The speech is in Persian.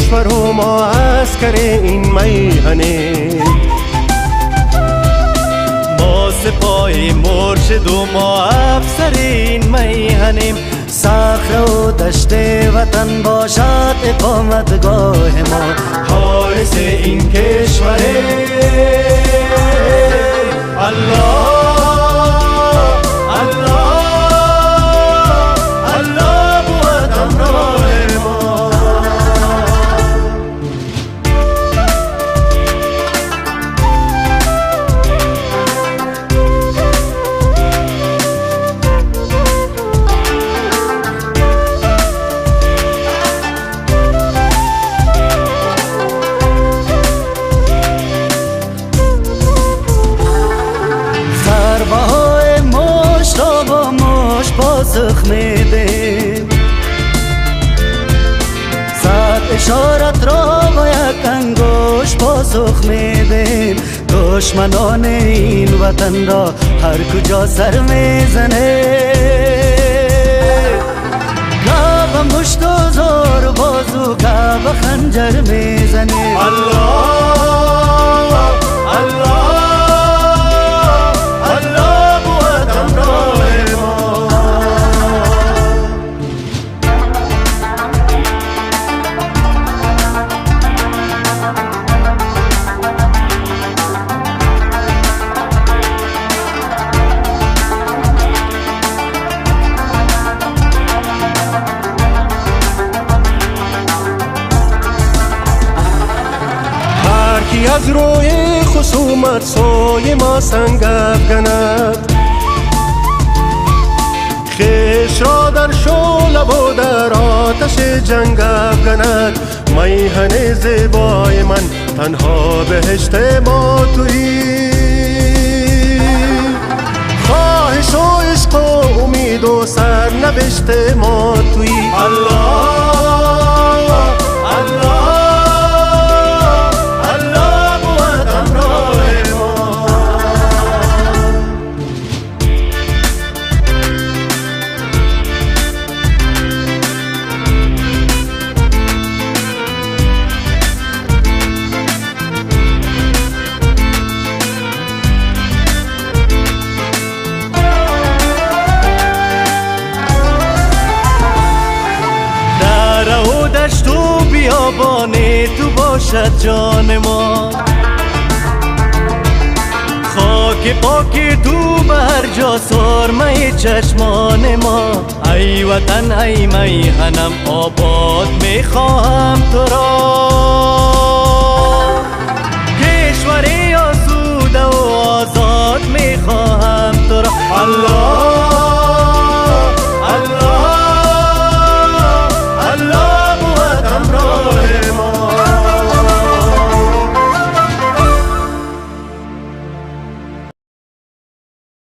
کشور و ما عسکر این میهنیم. ما سپاه مرشد و ما افسر این میهنیم. صخره و دشت وطن باشد اقامتگاه ما. حارس این کشور الله پاسخ میدیم. صد اشارت را با یک انگوش پاسخ میدیم. دشمنان این وطن را هر کجا سر میزنه. که به مشت و زور بازو که به خنجر میزنه. الله الله از روی خصومت سوی ما سنگ افکند. خویش را در شعله و در آتش جنگ افکند. میهن زیبای من تنها بهشت ما تویی. خواهش و عشق و امید و سرنوشت ما تویی. الله الله دشت و بیابان تو باشد جان ما. خاک پاک تو به هر جا سرمه چشمان ما. ای وطن ای میهنم آباد میخوام